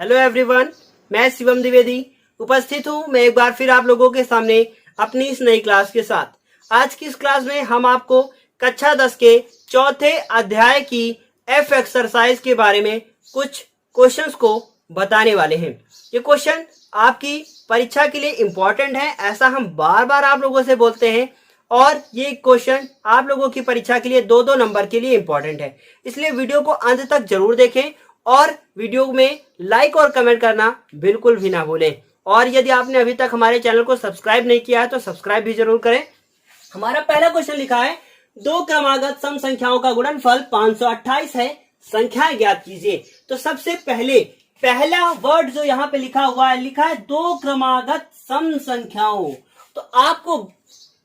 Hello everyone, मैं शिवम द्विवेदी उपस्थित हूं मैं एक बार फिर आप लोगों के सामने अपनी इस नई क्लास के साथ। आज की इस क्लास में हम आपको कक्षा 10 के चौथे अध्याय की एफ एक्सरसाइज के बारे में कुछ क्वेश्चंस को बताने वाले हैं। ये क्वेश्चन आपकी परीक्षा के लिए इम्पोर्टेंट है, ऐसा हम बार बार आप लोगों से बोलते हैं और ये क्वेश्चन आप लोगों की परीक्षा के लिए 2-2 नंबर के लिए इम्पोर्टेंट है। इसलिए वीडियो को अंत तक जरूर देखें और वीडियो में लाइक और कमेंट करना बिल्कुल भी ना भूलें। और यदि आपने अभी तक हमारे चैनल को सब्सक्राइब नहीं किया है तो सब्सक्राइब भी जरूर करें। हमारा पहला क्वेश्चन लिखा है, दो क्रमागत सम संख्याओं का गुणनफल 528 है, संख्याएं ज्ञात कीजिए। तो सबसे पहले पहला वर्ड जो यहाँ पे लिखा हुआ है, लिखा है दो क्रमागत सम संख्याओं। तो आपको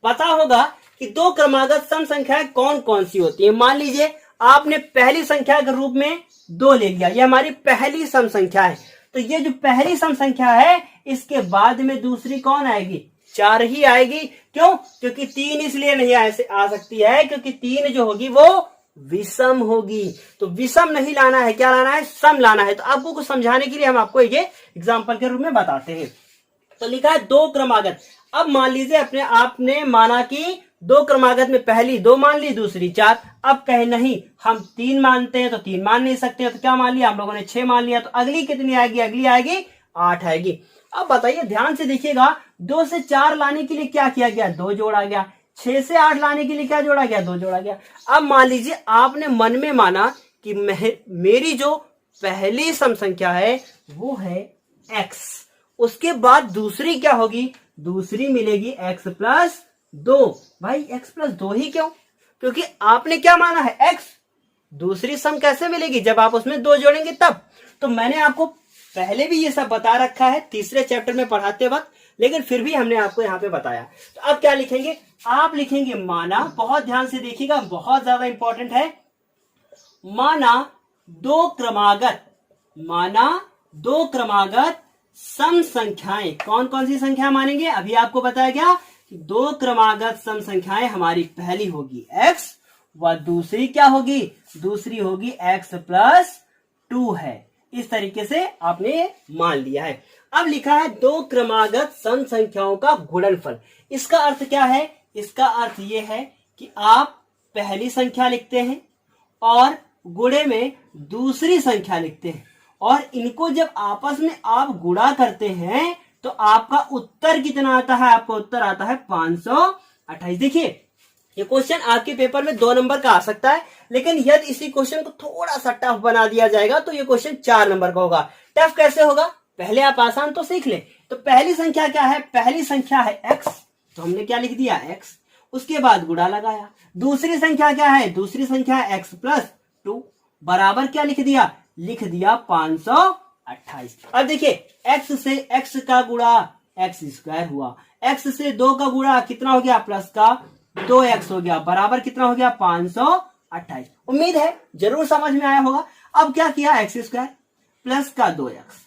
पता होगा कि दो क्रमागत सम संख्याएं कौन कौन सी होती है। मान लीजिए आपने पहली संख्या के रूप में 2 ले लिया, ये हमारी पहली सम संख्या है। तो ये जो पहली सम संख्या है इसके बाद में दूसरी कौन आएगी? 4 ही आएगी। क्यों? क्योंकि 3 इसलिए नहीं आ सकती है क्योंकि 3 जो होगी वो विषम होगी। तो विषम नहीं लाना है, क्या लाना है? सम लाना है। तो आपको कुछ समझाने के लिए हम आपको ये एग्जाम्पल के रूप में बताते हैं। तो लिखा है दो क्रमागत। अब मान लीजिए अपने आपने माना कि दो क्रमागत में पहली 2 मान ली, दूसरी 4। अब कहे नहीं हम 3 मानते हैं तो 3 मान नहीं सकते, तो क्या मान लिया हम लोगों ने? 6 मान लिया। तो अगली कितनी आएगी? अगली आएगी 8 आएगी। अब बताइए, ध्यान से देखिएगा, 2 से 4 लाने के लिए क्या किया गया? 2 जोड़ा गया। 6 से 8 लाने के लिए क्या जोड़ा गया? 2 जोड़ा गया। अब मान लीजिए आपने मन में माना कि मेरी जो पहली सम संख्या है वो है x। उसके बाद दूसरी क्या होगी? दूसरी मिलेगी x प्लस 2। भाई x प्लस 2 ही क्यों? क्योंकि आपने क्या माना है? x। दूसरी सम कैसे मिलेगी? जब आप उसमें 2 जोड़ेंगे तब। तो मैंने आपको पहले भी ये सब बता रखा है तीसरे चैप्टर में पढ़ाते वक्त, लेकिन फिर भी हमने आपको यहाँ पे बताया। तो अब क्या लिखेंगे? आप लिखेंगे माना, बहुत ध्यान से देखिएगा, बहुत ज्यादा इंपॉर्टेंट है। माना दो क्रमागत सम संख्याएं। कौन कौन सी संख्या मानेंगे? अभी आपको बताया गया कि दो क्रमागत सम संख्याएं हमारी पहली होगी x व दूसरी क्या होगी? दूसरी होगी x प्लस 2 है। इस तरीके से आपने मान लिया है। अब लिखा है दो क्रमागत सम संख्याओं का गुणनफल। इसका अर्थ क्या है? इसका अर्थ यह है कि आप पहली संख्या लिखते हैं और गुणे में दूसरी संख्या लिखते हैं और इनको जब आपस में आप गुणा करते हैं तो आपका उत्तर कितना आता है? आपका उत्तर आता है 528। देखिए, ये क्वेश्चन आपके पेपर में 2 नंबर का आ सकता है, लेकिन यदि इसी क्वेश्चन को थोड़ा सा टफ बना दिया जाएगा तो ये क्वेश्चन 4 नंबर का होगा। टफ कैसे होगा? पहले आप आसान तो सीख ले। तो पहली संख्या क्या है? पहली संख्या है x। तो हमने क्या लिख दिया? x। उसके बाद गुणा लगाया। दूसरी संख्या क्या है? दूसरी संख्या है x प्लस 2। बराबर क्या लिख दिया? लिख दिया 528। अब देखिए, x से x का गुणा x स्क्वायर हुआ, x से 2 का गुणा कितना हो गया? प्लस का 2x हो गया, बराबर कितना हो गया? 528। उम्मीद है जरूर समझ में आया होगा। अब क्या किया? x स्क्वायर प्लस का 2x।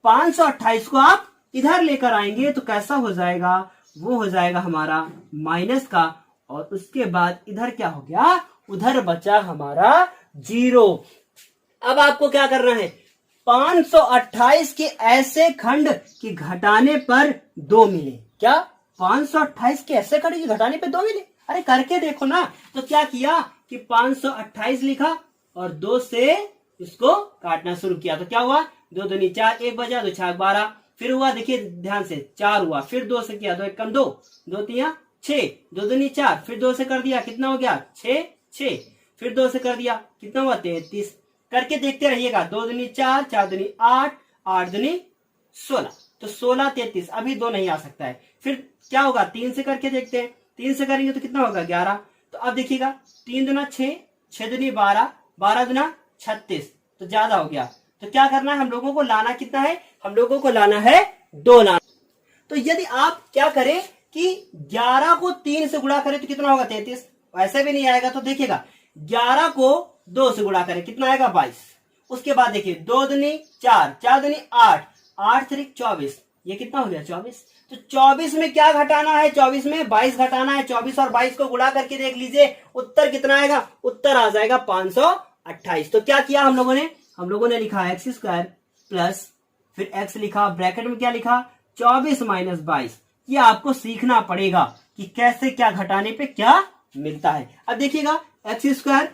528 को आप इधर लेकर आएंगे तो कैसा हो जाएगा? वो हो जाएगा हमारा माइनस का, और उसके बाद इधर क्या हो गया? उधर बचा हमारा 0। अब आपको क्या करना है? 528 के ऐसे खंड कि घटाने पर 2 मिले। क्या? 528 के ऐसे खंड कि घटाने पर 2 मिले? अरे करके देखो ना। तो क्या किया कि 528 लिखा और 2 से इसको काटना शुरू किया। तो क्या हुआ? 2 दूनी 4, 1 बजा, 2 6 12। फिर हुआ, देखिए ध्यान से, 4 हुआ, फिर 2 से किया, 2 1 2, 2 3 6, 2 दूनी 4, फिर 2 से कर दिया, कितना हो गया? 6 6, फिर 2 से कर दिया, कितना हुआ? 33। करके देखते रहिएगा। 2 दूनी 4, 4 दूनी 8, 8 दूनी 16। तो 16 33, अभी 2 नहीं आ सकता है। फिर क्या होगा? 3 से करके देखते हैं। 3 से करेंगे तो कितना होगा? 11। तो अब देखिएगा, 3 दूना 6, 6 दूनी 12, 12 दूना 36, तो ज्यादा हो गया। तो क्या करना है हम लोगों को? लाना कितना है? हम लोगों को लाना है 2 लाना। तो यदि आप क्या करें कि 11 को 3 से गुणा करें तो कितना होगा? 33। ऐसे भी नहीं आएगा तो देखिएगा, 11 को 2 से गुणा करें, कितना आएगा? 22। उसके बाद देखिए, 2 दूनी 4, 4 दूनी 8, 8 3 24, ये कितना हो गया? 24। तो 24 में क्या घटाना है? 24 में 22 घटाना है। 24 और 22 को गुणा करके देख लीजिए, उत्तर कितना आएगा? उत्तर आ जाएगा 528। तो क्या किया हम लोगों ने? हम लोगों ने लिखा x² प्लस फिर x लिखा, ब्रैकेट में क्या लिखा 24 माइनस 22। ये आपको सीखना पड़ेगा कि कैसे क्या घटाने पे क्या मिलता है। अब देखिएगा एक्स स्क्वायर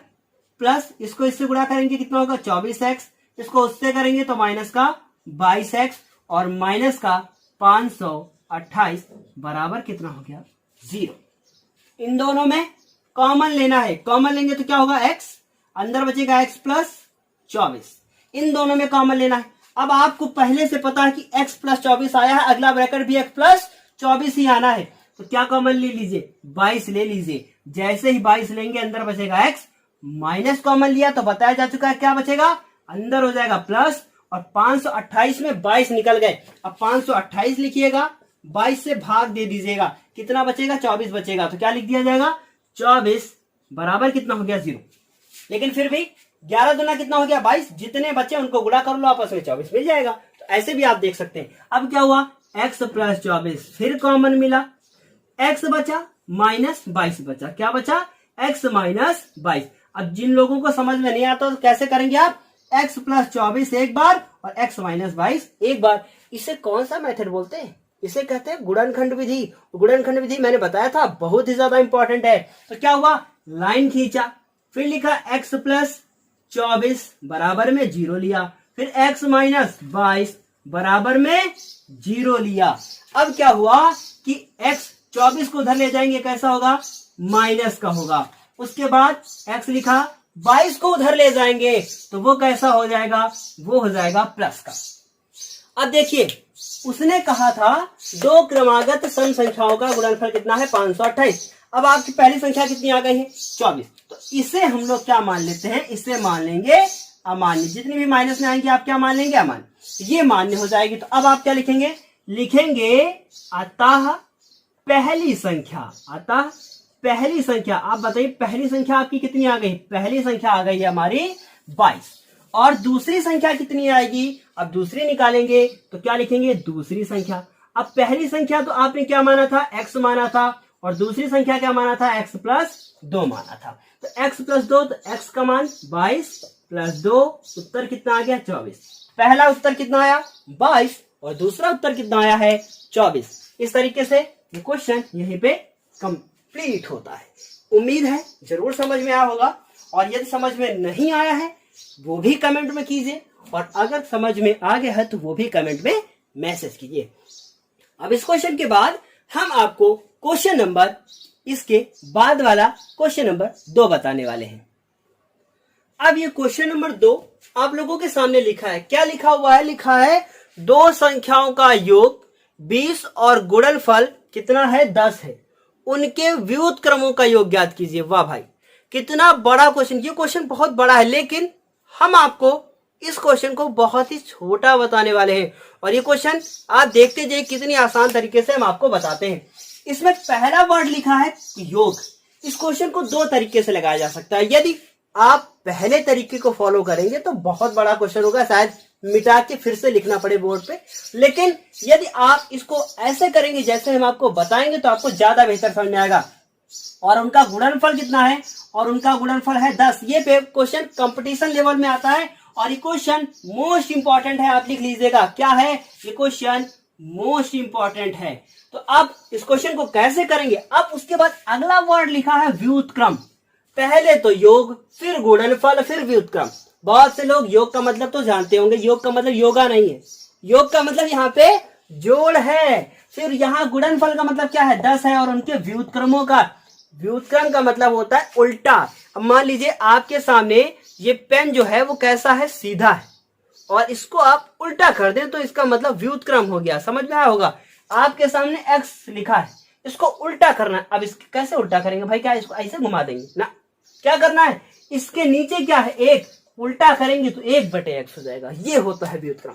प्लस इसको इससे गुणा करेंगे कितना होगा 24x, इसको उससे करेंगे तो माइनस का 22x और माइनस का 528 बराबर कितना हो गया 0। इन दोनों में कॉमन लेना है, कॉमन लेंगे तो क्या होगा x, अंदर बचेगा x प्लस 24। इन दोनों में कॉमन लेना है। अब आपको पहले से पता है कि x प्लस 24 आया है, अगला ब्रैकेट भी x प्लस 24 ही आना है, तो क्या कॉमन ले लीजिए 22 ले लीजिए। जैसे ही 22 लेंगे अंदर बचेगा x, माइनस कॉमन लिया तो बताया जा चुका है क्या बचेगा, अंदर हो जाएगा प्लस, और 528 में 22 निकल गए। अब 528 लिखिएगा, 22 से भाग दे दीजिएगा, कितना बचेगा 24 बचेगा, तो क्या लिख दिया जाएगा 24 बराबर कितना हो गया 0। लेकिन फिर भी 11 दूना कितना हो गया 22, जितने बच्चे उनको गुणा कर लो आपस में 24 मिल जाएगा। तो ऐसे भी आप देख सकते हैं। अब क्या हुआ x प्लस 24 फिर कॉमन मिला, x बचा माइनस 22 बचा, क्या बचा x माइनस 22। अब जिन लोगों को समझ में नहीं आता तो कैसे करेंगे आप, x प्लस 24 एक बार और x माइनस 22 एक बार। इसे कौन सा मेथड बोलते हैं, इसे कहते हैं गुणनखंड विधि। गुणनखंड विधि मैंने बताया था बहुत ही ज्यादा इंपॉर्टेंट है। तो क्या हुआ, लाइन खींचा, फिर लिखा x प्लस 24 बराबर में 0 लिया, फिर x माइनस 22 बराबर में 0 लिया। अब क्या हुआ कि x 24 को उधर ले जाएंगे, कैसा होगा माइनस का होगा। उसके बाद x लिखा, 22 को उधर ले जाएंगे तो वो कैसा हो जाएगा, वो हो जाएगा प्लस का। अब देखिए उसने कहा था दो क्रमागत सम संख्याओं का गुणनफल कितना है 528। अब आपकी पहली संख्या कितनी आ गई है 24, तो इसे हम लोग क्या मान लेते हैं, इसे मान लेंगे अमान्य। जितनी भी माइनस में आएंगे आप क्या मान लेंगे अमान्य, ये मान्य हो जाएगी। तो अब आप क्या लिखेंगे, लिखेंगे अतः पहली संख्या, अतः पहली संख्या। आप बताइए पहली संख्या आपकी कितनी आ गई, पहली संख्या आ गई है हमारी 22, और दूसरी संख्या कितनी आएगी, अब दूसरी निकालेंगे तो क्या लिखेंगे दूसरी संख्या। अब पहली संख्या तो आपने क्या माना था x माना था, और दूसरी संख्या क्या माना था x प्लस 2 माना था। तो x प्लस 2, तो x का मान 22 प्लस 2, उत्तर कितना आ गया 24। पहला उत्तर कितना आया 22 और दूसरा उत्तर कितना आया है 24। इस तरीके से ये क्वेश्चन यहीं पे कंप्लीट होता है। उम्मीद है जरूर समझ में आया होगा, और यदि समझ में नहीं आया है वो भी कमेंट में कीजिए, और अगर समझ में आ गया है तो वो भी कमेंट में मैसेज कीजिए। अब इस क्वेश्चन के बाद हम आपको क्वेश्चन नंबर, इसके बाद वाला क्वेश्चन नंबर 2 बताने वाले हैं। अब ये क्वेश्चन नंबर 2 आप लोगों के सामने लिखा है, क्या लिखा हुआ है, लिखा है दो संख्याओं का योग 20 और गुणनफल कितना है 10 है, उनके व्युत्क्रमों का योग ज्ञात कीजिए। वाह भाई कितना बड़ा क्वेश्चन, ये क्वेश्चन बहुत बड़ा है, लेकिन हम आपको इस क्वेश्चन को बहुत ही छोटा बताने वाले हैं, और ये क्वेश्चन आप देखते जाइए कितनी आसान तरीके से हम आपको बताते हैं। इसमें पहला वर्ड लिखा है योग। इस क्वेश्चन को 2 तरीके से लगाया जा सकता है। यदि आप पहले तरीके को फॉलो करेंगे तो बहुत बड़ा क्वेश्चन होगा, शायद मिटा के फिर से लिखना पड़े बोर्ड पे, लेकिन यदि आप इसको ऐसे करेंगे जैसे हम आपको बताएंगे तो आपको ज्यादा बेहतर समझ में आएगा। और उनका गुणनफल कितना है, और उनका गुणनफल है 10। ये क्वेश्चन कंपटीशन लेवल में आता है, और ये क्वेश्चन मोस्ट इंपॉर्टेंट है, आप लिख लीजिएगा क्या है, ये क्वेश्चन मोस्ट इंपॉर्टेंट है। तो अब इस क्वेश्चन को कैसे करेंगे, अब उसके बाद अगला वर्ड लिखा है व्युत्क्रम। पहले तो योग, फिर गुणनफल, फिर व्युत्क्रम। बहुत से लोग योग का मतलब तो जानते होंगे, योग का मतलब योगा नहीं है, योग का मतलब यहाँ पे जोड़ है। फिर यहाँ गुणनफल का मतलब क्या है 10 है, और उनके व्युत्क्रमों का, व्युत्क्रम का मतलब होता है उल्टा। अब मान लीजिए आपके सामने ये पेन जो है वो कैसा है, सीधा है, और इसको आप उल्टा कर दें तो इसका मतलब व्युत्क्रम हो गया। समझ में आया होगा। आपके सामने x लिखा है, इसको उल्टा करना है। अब इसको कैसे उल्टा करेंगे भाई, क्या इसको ऐसे घुमा देंगे ना, क्या करना है, इसके नीचे क्या है 1, उल्टा करेंगे तो 1/x हो जाएगा। ये होता है व्युत्क्रम।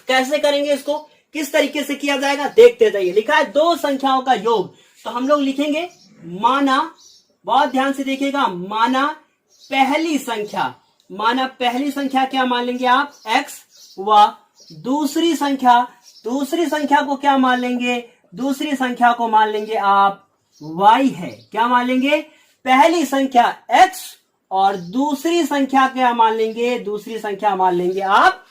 कैसे करेंगे इसको, किस तरीके से किया जाएगा, देखते जाइए। लिखा है दो संख्याओं का योग, तो हम लोग लिखेंगे माना, बहुत ध्यान से देखिएगा, माना पहली संख्या, माना पहली संख्या क्या मान लेंगे आप x, व दूसरी संख्या को क्या मान लेंगे, दूसरी संख्या को मान लेंगे आप y है। क्या मान लेंगे, पहली संख्या x और दूसरी संख्या क्या मान लेंगे, दूसरी संख्या मान लेंगे आप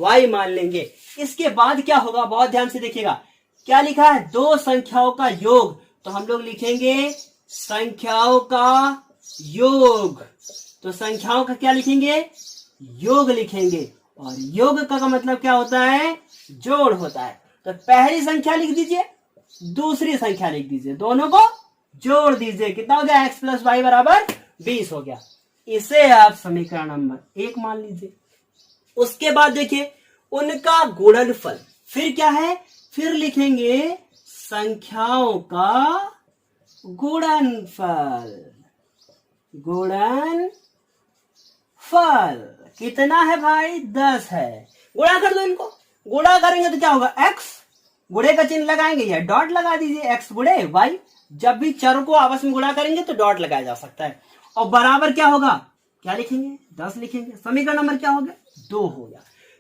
y मान लेंगे। इसके बाद क्या होगा, बहुत ध्यान से देखिएगा, क्या लिखा है, दो संख्याओं का योग, तो हम लोग लिखेंगे संख्याओं का योग। तो संख्याओं का क्या लिखेंगे, योग लिखेंगे, और योग का मतलब क्या होता है, जोड़ होता है। तो पहली संख्या लिख दीजिए, दूसरी संख्या लिख दीजिए, दोनों को जोड़ दीजिए, कितना हो गया, x प्लस वाई बराबर 20 हो गया। इसे आप समीकरण नंबर 1 मान लीजिए। उसके बाद देखिए उनका गुणनफल, फिर क्या है, फिर लिखेंगे संख्याओं का गुणनफल। गुणनफल कितना है भाई, 10 है। गुणा कर दो इनको, गुणा करेंगे तो क्या होगा, x, गुणे का चिन्ह लगाएंगे या डॉट लगा दीजिए, x गुणे y। जब भी चरों को आपस में गुणा करेंगे तो डॉट लगाया जा सकता है। और बराबर क्या होगा, क्या लिखेंगे, 10 लिखेंगे। समीकरण नंबर क्या हो गया, 2 हो गया।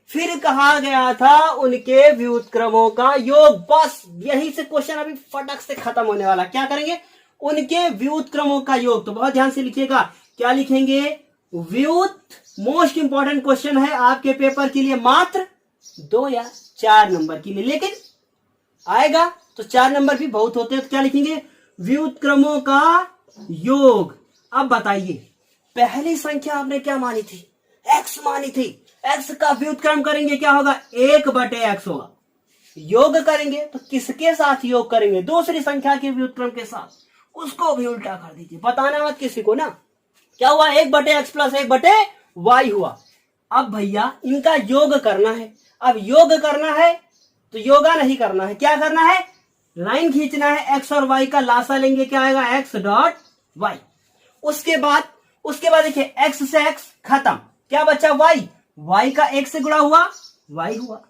फिर कहा गया था उनके व्युत्क्रमों का योग। बस यही से क्वेश्चन अभी फटक से खत्म होने वाला। क्या करेंगे, उनके व्युत्क्रमों का योग। तो बहुत ध्यान से लिखिएगा, क्या लिखेंगे, मोस्ट इंपॉर्टेंट क्वेश्चन है आपके पेपर के लिए, मात्र 2 या 4 नंबर के लिए, लेकिन आएगा तो 4 नंबर भी बहुत होते हैं। तो क्या लिखेंगे, व्युत्क्रमों का योग। अब बताइए, पहली संख्या आपने क्या मानी थी, x मानी थी, x का व्युत्क्रम करेंगे क्या होगा, 1/x होगा। योग करेंगे तो किसके साथ योग करेंगे, दूसरी संख्या के व्युत्क्रम के साथ, उसको भी उल्टा कर दीजिए, बताना मत किसी को ना। क्या हुआ, 1/x प्लस 1/y हुआ। अब भैया इनका योग करना है। अब योग करना है तो योगा नहीं करना है, क्या करना है, लाइन खींचना है, x और y का लासा लेंगे, क्या आएगा, x डॉट y। उसके बाद देखिए x से x खत्म, क्या बचा, y का x से गुणा हुआ, y हुआ,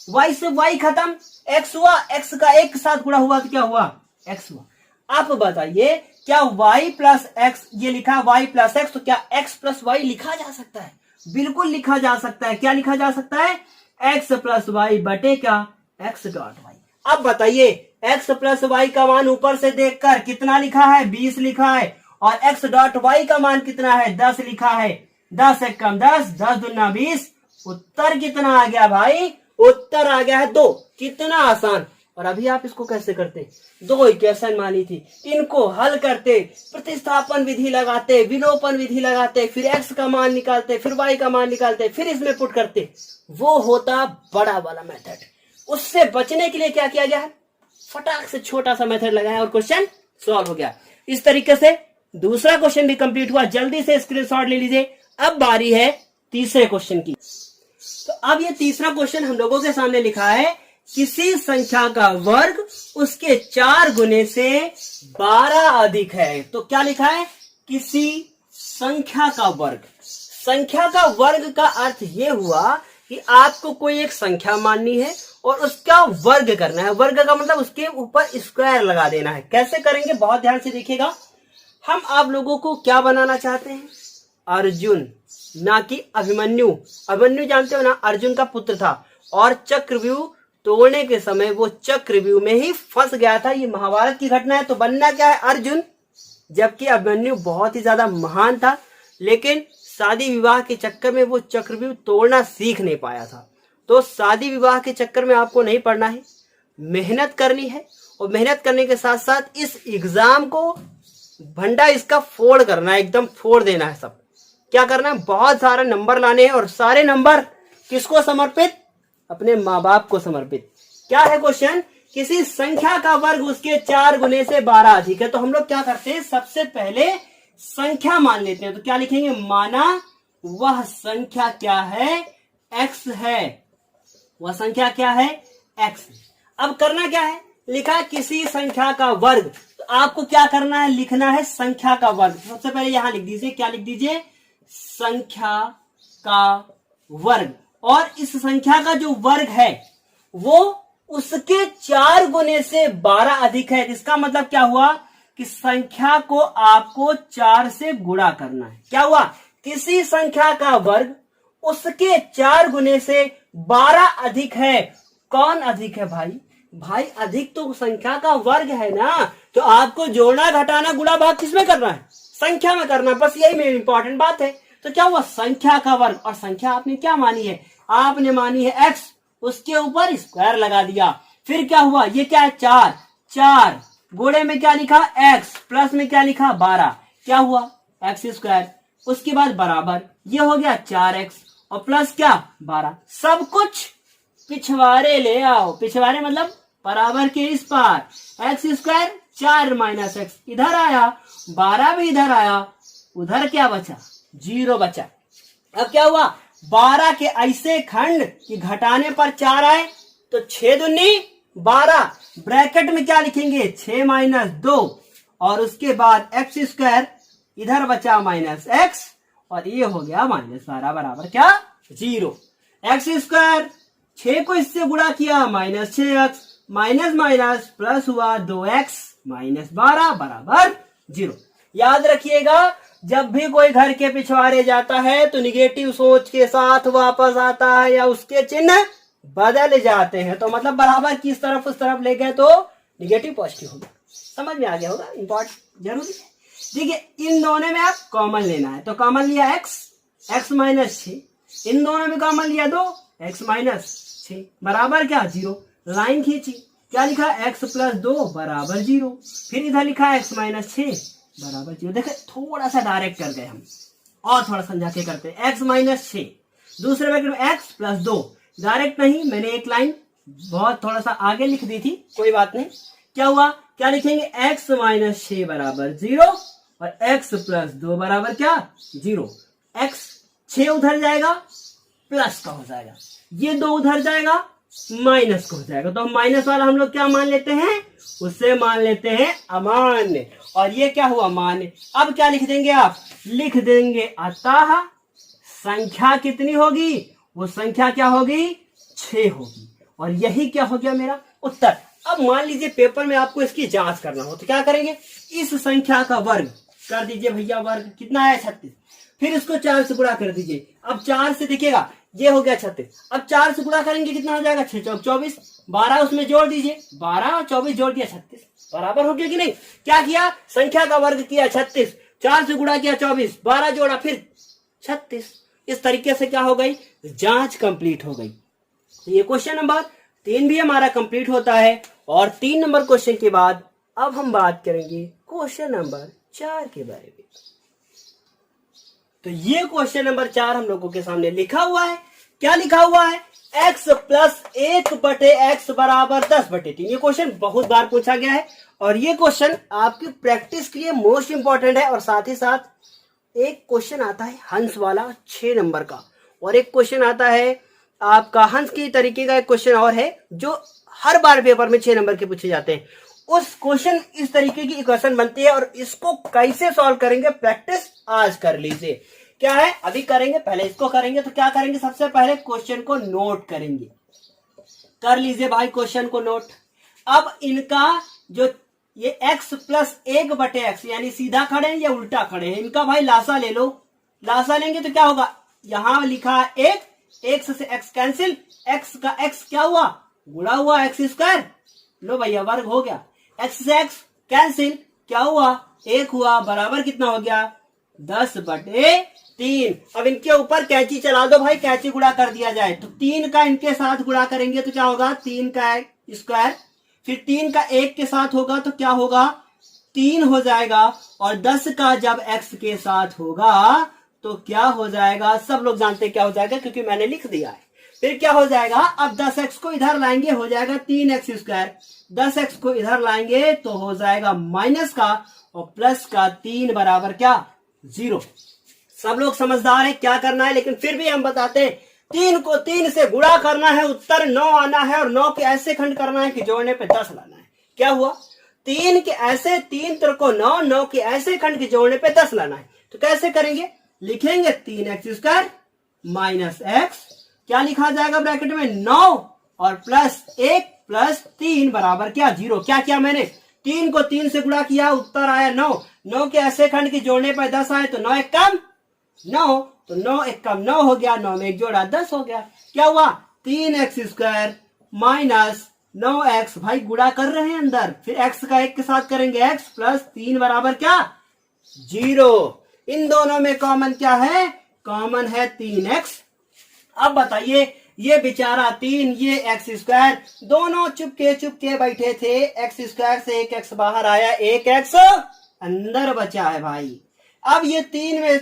y से y खत्म, x हुआ, x का एक साथ गुणा हुआ तो क्या हुआ, x हुआ। आप बताइए, क्या y प्लस x, ये लिखा y प्लस x, तो क्या x प्लस y लिखा जा सकता है, बिल्कुल लिखा जा सकता है। क्या लिखा जा सकता है, x प्लस वाई बटे क्या, x डॉट वाई। अब बताइए x प्लस वाई का मान ऊपर से देखकर कितना लिखा है, 20 लिखा है, और x डॉट वाई का मान कितना है, 10 लिखा है। 10 एक कम 10, 10 दूना 20, उत्तर कितना आ गया भाई, उत्तर आ गया है 2। कितना आसान। और अभी आप इसको कैसे करते, 2 इक्वेशन मानी थी, इनको हल करते, प्रतिस्थापन विधि लगाते, विलोपन विधि लगाते, फिर x का मान निकालते, फिर y का मान निकालते, फिर इसमें पुट करते, वो होता बड़ा वाला मेथड। उससे बचने के लिए क्या किया गया है, फटाक से छोटा सा मेथड लगाया और क्वेश्चन सॉल्व हो गया। इस तरीके से दूसरा क्वेश्चन भी कंप्लीट हुआ। जल्दी से स्क्रीनशॉट ले लीजिए। अब बारी है तीसरे क्वेश्चन की। तो अब ये तीसरा क्वेश्चन हम लोगों के सामने लिखा है, किसी संख्या का वर्ग उसके 4 गुने से 12 अधिक है। तो क्या लिखा है, किसी संख्या का वर्ग। संख्या का वर्ग का अर्थ ये हुआ कि आपको कोई एक संख्या माननी है और उसका वर्ग करना है। वर्ग का मतलब उसके ऊपर स्क्वायर लगा देना है। कैसे करेंगे, बहुत ध्यान से देखिएगा। हम आप लोगों को क्या बनाना चाहते हैं, अर्जुन, ना कि अभिमन्यु। अभिमन्यु जानते हो ना, अर्जुन का पुत्र था, और चक्रव्यूह तोड़ने के समय वो चक्रव्यूह में ही फंस गया था। ये महाभारत की घटना है। तो बनना क्या है, अर्जुन, जबकि अभिमन्यु बहुत ही ज्यादा महान था, लेकिन शादी विवाह के चक्कर में वो चक्रव्यूह तोड़ना सीख नहीं पाया था। तो शादी विवाह के चक्कर में आपको नहीं पढ़ना है, मेहनत करनी है, और मेहनत करने के साथ साथ इस एग्जाम को भंडा इसका फोड़ करना है, एकदम फोड़ देना है। सब क्या करना है, बहुत सारे नंबर लाने हैं, और सारे नंबर किसको समर्पित, अपने माँ बाप को समर्पित। क्या है क्वेश्चन, किसी संख्या का वर्ग उसके 4 गुने से 12 अधिक है। तो हम लोग क्या करते हैं, सबसे पहले संख्या मान लेते हैं। तो क्या लिखेंगे, माना वह संख्या क्या है, x है। वह संख्या क्या है, x। अब करना क्या है, लिखा किसी संख्या का वर्ग। तो आपको क्या करना है, लिखना है संख्या का वर्ग। सबसे पहले यहां लिख दीजिए, क्या लिख दीजिए, संख्या का वर्ग। और इस संख्या का जो वर्ग है वो उसके 4 गुने से 12 अधिक है। इसका मतलब क्या हुआ कि संख्या को आपको 4 से गुणा करना है। क्या हुआ, किसी संख्या का वर्ग उसके 4 गुने से 12 अधिक है। कौन अधिक है भाई, भाई अधिक तो संख्या का वर्ग है ना। तो आपको जोड़ना, घटाना, गुणा, भाग किसमें करना है, संख्या में करना, बस यही मेरी इंपॉर्टेंट बात है। तो क्या हुआ, संख्या का वर्ग, और संख्या आपने क्या मानी है, आपने मानी है x, उसके ऊपर स्क्वायर लगा दिया। फिर क्या हुआ, ये क्या है 4, 4 गोड़े में क्या लिखा x, प्लस में क्या लिखा 12, क्या हुआ x स्क्वायर, उसके बाद बराबर ये हो गया 4x और प्लस क्या 12, सब कुछ पिछवाड़े ले आओ, पिछवाड़े मतलब बराबर के इस पार, एक्स स्क्वायर 4 माइनस एक्स इधर आया, 12 भी इधर आया, उधर क्या बचा 0 बचा। अब क्या हुआ, 12 के ऐसे खंड कि घटाने पर 4 आए, तो 6 दूनी 12, ब्रैकेट में क्या लिखेंगे 6 माइनस 2 और उसके बाद एक्स स्क्वायर इधर बचा माइनस एक्स और ये हो गया माइनस 12 बराबर क्या 0। एक्स स्क्वायर 6 को इससे गुणा किया minus 6x minus minus plus हुआ 2x माइनस 12 बराबर 0। याद रखिएगा, जब भी कोई घर के पिछवाड़े जाता है तो निगेटिव सोच के साथ वापस आता है या उसके चिन्ह बदल जाते हैं, तो मतलब बराबर की इस तरफ उस तरफ ले गए तो निगेटिव पॉजिटिव होगा। समझ में आ गया होगा, इंपॉर्टेंट जरूरी है। देखिए इन दोनों में आप कॉमन लेना है, तो कॉमन लिया x माइनस 6, इन दोनों में कॉमन लिया 2 x माइनस 6 बराबर क्या 0। लाइन खींची, क्या लिखा x प्लस 2 बराबर 0, फिर इधर लिखा x माइनस 6 बराबर 0। देखे थोड़ा सा डायरेक्ट कर गए हम, और थोड़ा समझा के करते हैं। x माइनस 6 दूसरे ब्रैकेट में x प्लस 2, डायरेक्ट नहीं, मैंने एक लाइन बहुत थोड़ा सा आगे लिख दी थी, कोई बात नहीं। क्या हुआ, क्या लिखेंगे x माइनस 6 बराबर 0 और x प्लस 2 बराबर क्या 0। x 6 उधर जाएगा प्लस का हो जाएगा, ये 2 उधर जाएगा माइनस का हो जाएगा, तो हम माइनस वाला हम लोग क्या मान लेते हैं, उससे मान लेते हैं अमान्य, और ये क्या हुआ मान्य। अब क्या लिख देंगे आप, लिख देंगे अतः संख्या कितनी होगी, वो संख्या क्या होगी 6 होगी, और यही क्या हो गया मेरा उत्तर। अब मान लीजिए पेपर में आपको इसकी जांच करना हो तो क्या करेंगे, इस संख्या का वर्ग कर दीजिए भैया, वर्ग कितना है 36, फिर इसको 4 से गुणा कर दीजिए। अब 4 से देखिएगा ये हो गया 36, अब 4 से गुणा करेंगे कितना हो जाएगा 6 चौक 24, 12 उसमें जोड़ दीजिए, 12 और 24 जोड़ दिया 36 बराबर हो गया कि नहीं। क्या किया, संख्या का वर्ग किया 36, 4 से गुणा किया 24, 12 जोड़ा फिर 36। इस तरीके से क्या हो गई, जांच कंप्लीट हो गई। तो ये क्वेश्चन नंबर 3 भी हमारा कंप्लीट होता है, और 3 नंबर क्वेश्चन के बाद अब हम बात करेंगे क्वेश्चन नंबर 4 के बारे में। तो ये क्वेश्चन नंबर 4 हम लोगों के सामने लिखा हुआ है, क्या लिखा हुआ है, x प्लस 1 बटे x बराबर 10 बटे 3। ये क्वेश्चन बहुत बार पूछा गया है, और ये क्वेश्चन आपकी प्रैक्टिस के लिए मोस्ट इंपॉर्टेंट है। और साथ ही साथ एक क्वेश्चन आता है हंस वाला 6 नंबर का, और एक क्वेश्चन आता है आपका हंस की तरीके का एक क्वेश्चन और है जो हर बार पेपर में 6 नंबर के पूछे जाते हैं। उस क्वेश्चन इस तरीके की इक्वेशन बनती है, और इसको कैसे सॉल्व करेंगे प्रैक्टिस आज कर लीजिए। क्या है अभी करेंगे, पहले इसको करेंगे। तो क्या करेंगे, सबसे पहले क्वेश्चन को नोट करेंगे, कर लीजिए भाई क्वेश्चन को नोट। अब इनका जो ये x प्लस 1 बटे x यानी सीधा खड़े हैं या उल्टा खड़े हैं, इनका भाई लासा ले लो। लासा लेंगे तो क्या होगा, यहां लिखा है 1, x से x कैंसिल, x का x क्या हुआ गुणा हुआ x स्क्वायर, लो भैया वर्ग हो गया, x से x कैंसिल क्या हुआ 1 हुआ, बराबर कितना हो गया 10 बटे 3। अब इनके ऊपर कैंची चला दो भाई, कैंची गुणा कर दिया जाए तो 3 का इनके साथ गुणा करेंगे तो क्या होगा 3 का स्क्वायर, फिर 3 का 1 के साथ होगा तो क्या होगा 3 हो जाएगा, और 10 का जब x के साथ होगा तो क्या हो जाएगा, सब लोग जानते हैं क्या हो जाएगा क्योंकि मैंने लिख दिया है। फिर क्या हो जाएगा, अब 10x को इधर लाएंगे हो जाएगा 3x स्क्वायर, 10x को इधर लाएंगे तो हो जाएगा माइनस का और प्लस का 3 बराबर क्या 0। सब लोग समझदार है क्या करना है, लेकिन फिर भी हम बताते हैं 3 को 3 से गुणा करना है, उत्तर 9 आना है, और 9 के ऐसे खंड करना है कि जोड़ने पे 10 लाना है। क्या हुआ 3 के ऐसे 3 को 9, 9 के ऐसे खंड के जोड़ने पे 10 लाना है। तो कैसे करेंगे, लिखेंगे 3x स्क्वायर माइनस x, क्या लिखा जाएगा ब्रैकेट में 9 और प्लस 1 प्लस 3 बराबर क्या 0। क्या किया मैंने 3 को 3 से गुणा किया, उत्तर आया 9, 9 के ऐसे खंड के जोड़ने पर 10 आए तो 9 एक कम 9, तो 9 एक कम 9 हो गया, 9 में एक जोड़ा 10 हो गया। क्या हुआ 3x स्क्वायर माइनस 9x, भाई गुणा कर रहे हैं अंदर, फिर x का 1 के साथ करेंगे x प्लस 3 बराबर क्या 0। इन दोनों में कॉमन क्या है? कॉमन है 3x। अब बताइए, ये बेचारा 3, ये x स्क्वायर, दोनों चुपके चुपके बैठे थे। x स्क्वायर से एक x बाहर आया, एक x अंदर बचा है भाई। अब ये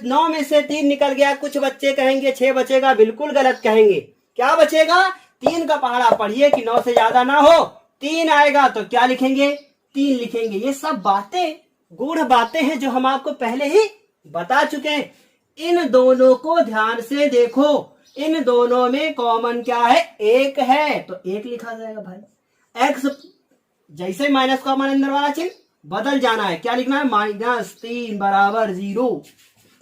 9 में से 3 निकल गया। कुछ बच्चे कहेंगे 6 बचेगा, बिल्कुल गलत कहेंगे। क्या बचेगा? 3 का पहाड़ा पढ़िए कि 9 से ज्यादा ना हो। 3 आएगा तो क्या लिखेंगे? 3 लिखेंगे। ये सब बातें गूढ़ बातें हैं जो हम आपको पहले ही बता चुके हैं। इन दोनों को ध्यान से देखो, इन दोनों में कॉमन क्या है? 1 है, तो 1 लिखा जाएगा भाई। x जैसे माइनस कॉमन अंदर वाला चिन्ह बदल जाना है। क्या लिखना है? -3 बराबर 0।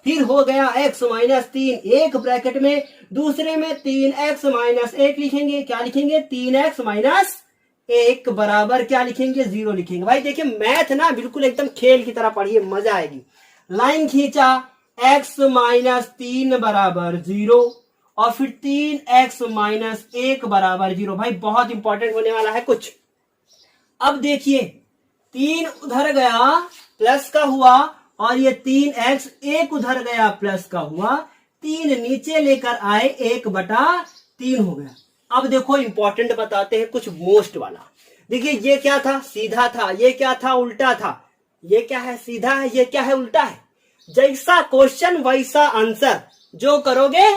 फिर हो गया x -3, एक ब्रैकेट में, दूसरे में 3x -1 लिखेंगे। क्या लिखेंगे? 3x -1 बराबर क्या लिखेंगे? 0 लिखेंगे। भाई देखिए, मैथ ना बिल्कुल एकदम खेल की तरह पढ़िए, मजा आएगी। लाइन खींचा, x -3 बराबर 0 और फिर 3x -1 बराबर 0। भाई बहुत इंपॉर्टेंट होने वाला है कुछ। अब देखिए, 3 उधर गया प्लस का हुआ और ये 3x 1 उधर गया प्लस का हुआ। 3 नीचे लेकर आए, 1/3 हो गया। अब देखो, इंपॉर्टेंट बताते हैं कुछ मोस्ट वाला। देखिए, ये क्या था? सीधा था। ये क्या था? उल्टा था। ये क्या है? सीधा है। ये क्या है? उल्टा है। जैसा क्वेश्चन वैसा आंसर, जो करोगे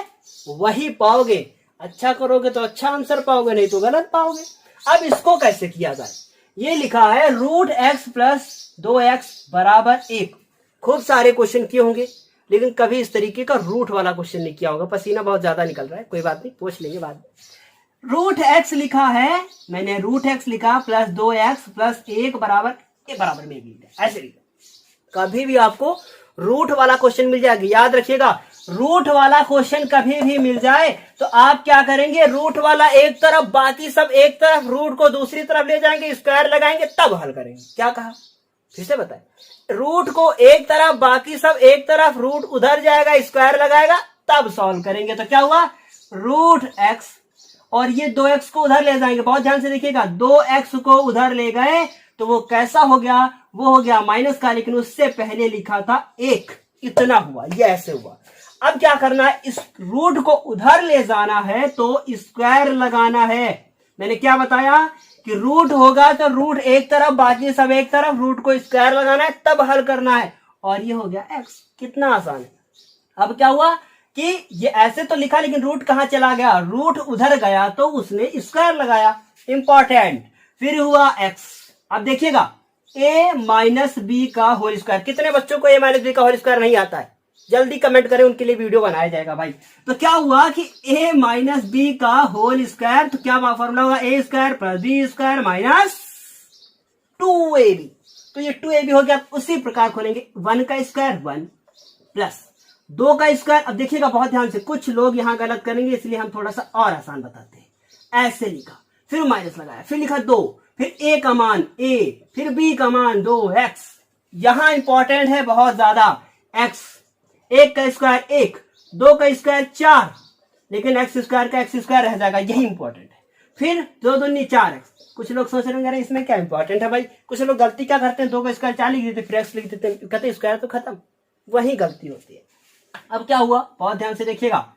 वही पाओगे। अच्छा करोगे तो अच्छा आंसर पाओगे, नहीं तो गलत पाओगे। अब इसको कैसे किया जाए? ये लिखा है √x + 2x बराबर 1। खूब सारे क्वेश्चन किए होंगे, लेकिन कभी इस तरीके का रूट वाला क्वेश्चन नहीं किया होगा। पसीना बहुत ज्यादा निकल रहा है, कोई बात नहीं, पूछ लेंगे बाद में। √x लिखा है, मैंने √x लिखा + 2x + 1 बराबर में लिखा। ऐसे लिखा। कभी भी आपको रूट वाला क्वेश्चन मिल जाएगा, याद रखिएगा। रूट वाला क्वेश्चन कभी भी मिल जाए तो आप क्या करेंगे? रूट वाला एक तरफ, बाकी सब एक तरफ, रूट को दूसरी तरफ ले जाएंगे, स्क्वायर लगाएंगे, तब हल करेंगे। क्या कहा? फिर से बताएं। रूट को एक तरफ, बाकी सब एक तरफ, रूट उधर जाएगा, स्क्वायर लगाएगा, तब सॉल्व करेंगे। तो क्या हुआ? √x और ये 2x को उधर ले जाएंगे। बहुत ध्यान से देखिएगा, 2x को उधर ले गए तो वो कैसा हो गया? वो हो गया माइनस का, लेकिन उससे पहले लिखा था 1। इतना हुआ, ये ऐसे हुआ। अब क्या करना है? इस रूट को उधर ले जाना है तो स्क्वायर लगाना है। मैंने क्या बताया कि रूट होगा तो रूट एक तरफ, बाकी सब एक तरफ, रूट को स्क्वायर लगाना है, तब हल करना है। और ये हो गया x। कितना आसान है। अब क्या हुआ कि ये ऐसे तो लिखा, लेकिन रूट कहां चला गया? रूट उधर गया तो उसने स्क्वायर लगाया। इंपॉर्टेंट। फिर हुआ x। अब देखिएगा, a - b का होल स्क्वायर। कितने बच्चों को a - b का होल स्क्वायर नहीं आता है? जल्दी कमेंट करें, उनके लिए वीडियो बनाया जाएगा भाई। तो क्या हुआ कि a - b का होल स्क्वायर, तो क्या फॉर्मूला होगा? a² + b² - 2ab। तो ये 2ab हो गया। उसी प्रकार खोलेंगे, 1 का स्क्वायर 1 प्लस 2 का स्क्वायर। अब देखिएगा बहुत ध्यान से, कुछ लोग यहां गलत करेंगे, इसलिए हम थोड़ा सा और आसान बताते हैं। ऐसे लिखा, फिर माइनस लगाया, फिर लिखा 2, फिर a का मान a, फिर b का मान 2x। यहां इंपॉर्टेंट है बहुत ज्यादा x। 1 का स्क्वायर 1, 2 का स्क्वायर 4, लेकिन x² का x² रह जाएगा, यही इंपॉर्टेंट है। फिर 2 दूनी 4x। कुछ लोग सोच रहे हैं इसमें क्या इंपॉर्टेंट है भाई। कुछ लोग गलती क्या करते हैं? 2 का स्क्वायर 4 लिख देते, फिर x लिख देते, कहते स्क्वायर तो खत्म। वही गलती होती है। अब क्या हुआ? बहुत ध्यान से देखिएगा।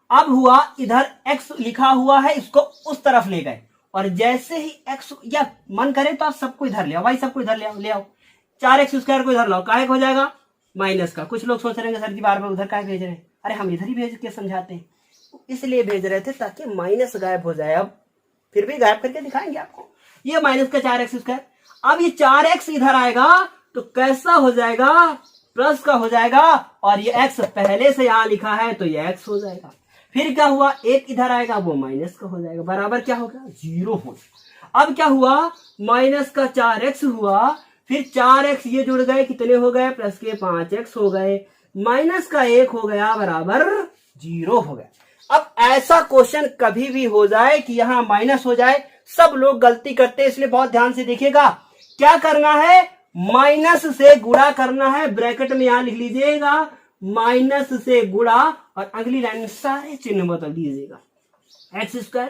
अब हुआ, इधर x लिखा हुआ है, इसको उस तरफ ले गए, और जैसे ही x, या मन करे तो आप सबको इधर ले आओ भाई, सबको इधर ले आओ। 4x² को इधर लाओ, काहे हो जाएगा? माइनस का। कुछ लोग सोच रहे हैं सर जी बार बार उधर काहे भेज रहे हैं? अरे हम इधर ही भेज के समझाते हैं, इसलिए भेज रहे थे ताकि माइनस गायब हो जाए। अब फिर भी गायब करके दिखाएंगे आपको। ये माइनस का 4x²। अब ये 4x इधर आएगा तो कैसा हो जाएगा? प्लस का हो जाएगा, और ये x पहले से यहां लिखा है तो ये x हो जाएगा। फिर क्या हुआ? 1 इधर आएगा, वो माइनस का हो जाएगा, बराबर क्या हो गया? 0 हो गया। अब क्या हुआ? माइनस का 4x हुआ, फिर 4x ये जुड़ गए, कितने हो गए? प्लस के 5x हो गए, माइनस का 1 हो गया, बराबर 0 हो गया। अब ऐसा क्वेश्चन कभी भी हो जाए कि यहां माइनस हो जाए, सब लोग गलती करते हैं, इसलिए बहुत ध्यान से देखिएगा। क्या करना है? माइनस से गुणा करना है। ब्रैकेट में यहां लिख लीजिएगा माइनस से गुणा, और अगली लाइन में सारे चिन्ह बदल दीजिएगा। x²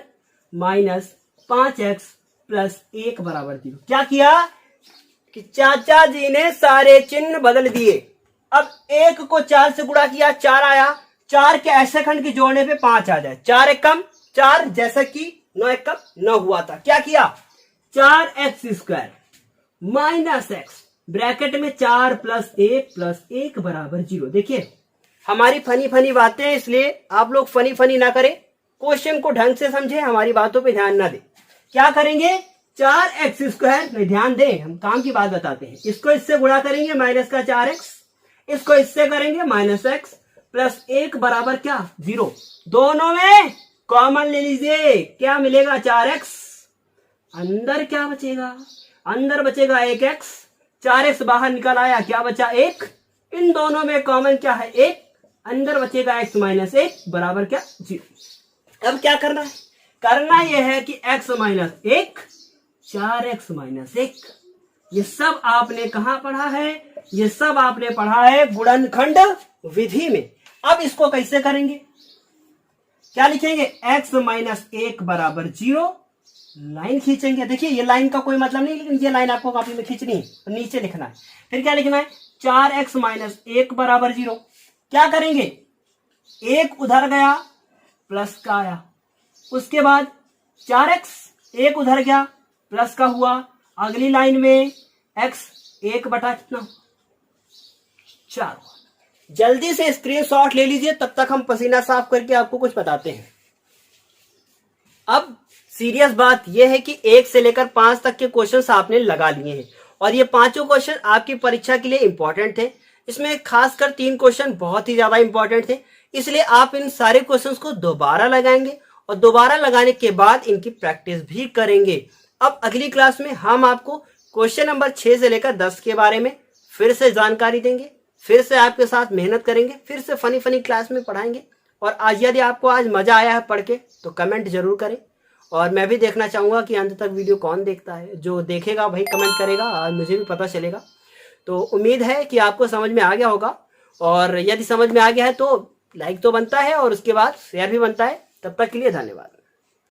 माइनस 5x प्लस 1 बराबर 0। क्या किया कि चाचा जी ने सारे चिन्ह बदल दिए। अब 1 को 4 से गुणा किया 4 आया, 4 के ऐसे खंड के जोड़ने पे 5 आ जाए, 4 एक कम 4, जैसा कि 9 एक कम 9 हुआ था। क्या किया, 4x² माइनस एक्स ब्रैकेट में 4 + 1 बराबर 0। देखिए हमारी फनी फनी बातें हैं, इसलिए आप लोग फनी फनी ना करें, क्वेश्चन को ढंग से समझे, हमारी बातों पे ध्यान ना दें। क्या करेंगे, 4x², ध्यान दें हम काम की बात बताते हैं, इसको इससे गुणा करेंगे माइनस का 4x, इसको इससे करेंगे -x + 1 बराबर क्या 0। दोनों में कॉमन ले लीजिए, क्या मिलेगा 4x, अंदर क्या बचेगा, अंदर बचेगा 1x, 4x बाहर निकल आया, क्या बचा 1, इन दोनों में कॉमन क्या है 1, अंदर बचेगा x - 1 बराबर क्या 0। अब क्या करना है, करना यह है कि x - 1 4x - 1, ये सब आपने कहां पढ़ा है, ये सब आपने पढ़ा है गुणनखंड विधि में। अब इसको कैसे करेंगे, क्या लिखेंगे, x - 1 बराबर 0, लाइन खींचेंगे। देखिए ये लाइन का कोई मतलब नहीं, लेकिन ये लाइन आपको कॉपी में खींचनी है और नीचे लिखना है। फिर क्या लिखना है, 4x - 1 बराबर 0। क्या करेंगे, 1 उधर गया प्लस का आया, उसके बाद 4x 1 उधर गया प्लस का हुआ, अगली लाइन में x 1 बटा कितना 4। जल्दी से स्क्रीनशॉट ले लीजिए, तब तक हम पसीना साफ करके आपको कुछ बताते हैं। अब सीरियस बात यह है कि 1 से लेकर 5 तक के क्वेश्चंस आपने लगा लिए हैं और ये पांचों क्वेश्चन आपकी परीक्षा के लिए इंपॉर्टेंट थे। इसमें खासकर 3 क्वेश्चन बहुत ही ज्यादा इंपॉर्टेंट थे, इसलिए आप इन सारे क्वेश्चंस को दोबारा लगाएंगे और दोबारा लगाने के बाद इनकी प्रैक्टिस भी करेंगे। अब अगली क्लास में हम आपको क्वेश्चन नंबर 6 से लेकर 10 के बारे में फिर से जानकारी देंगे, फिर से आपके साथ मेहनत करेंगे, फिर से फनी फनी क्लास में पढ़ाएंगे। और आज यदि आपको आज मजा आया है पढ़ के तो कमेंट जरूर करें, और मैं भी देखना चाहूंगा कि अंत तक वीडियो कौन देखता है, जो देखेगा वही कमेंट करेगा और मुझे भी पता चलेगा। तो उम्मीद है कि आपको समझ में आ गया होगा, और यदि समझ में आ गया है तो लाइक तो बनता है और उसके बाद शेयर भी बनता है। तब तक के लिए धन्यवाद।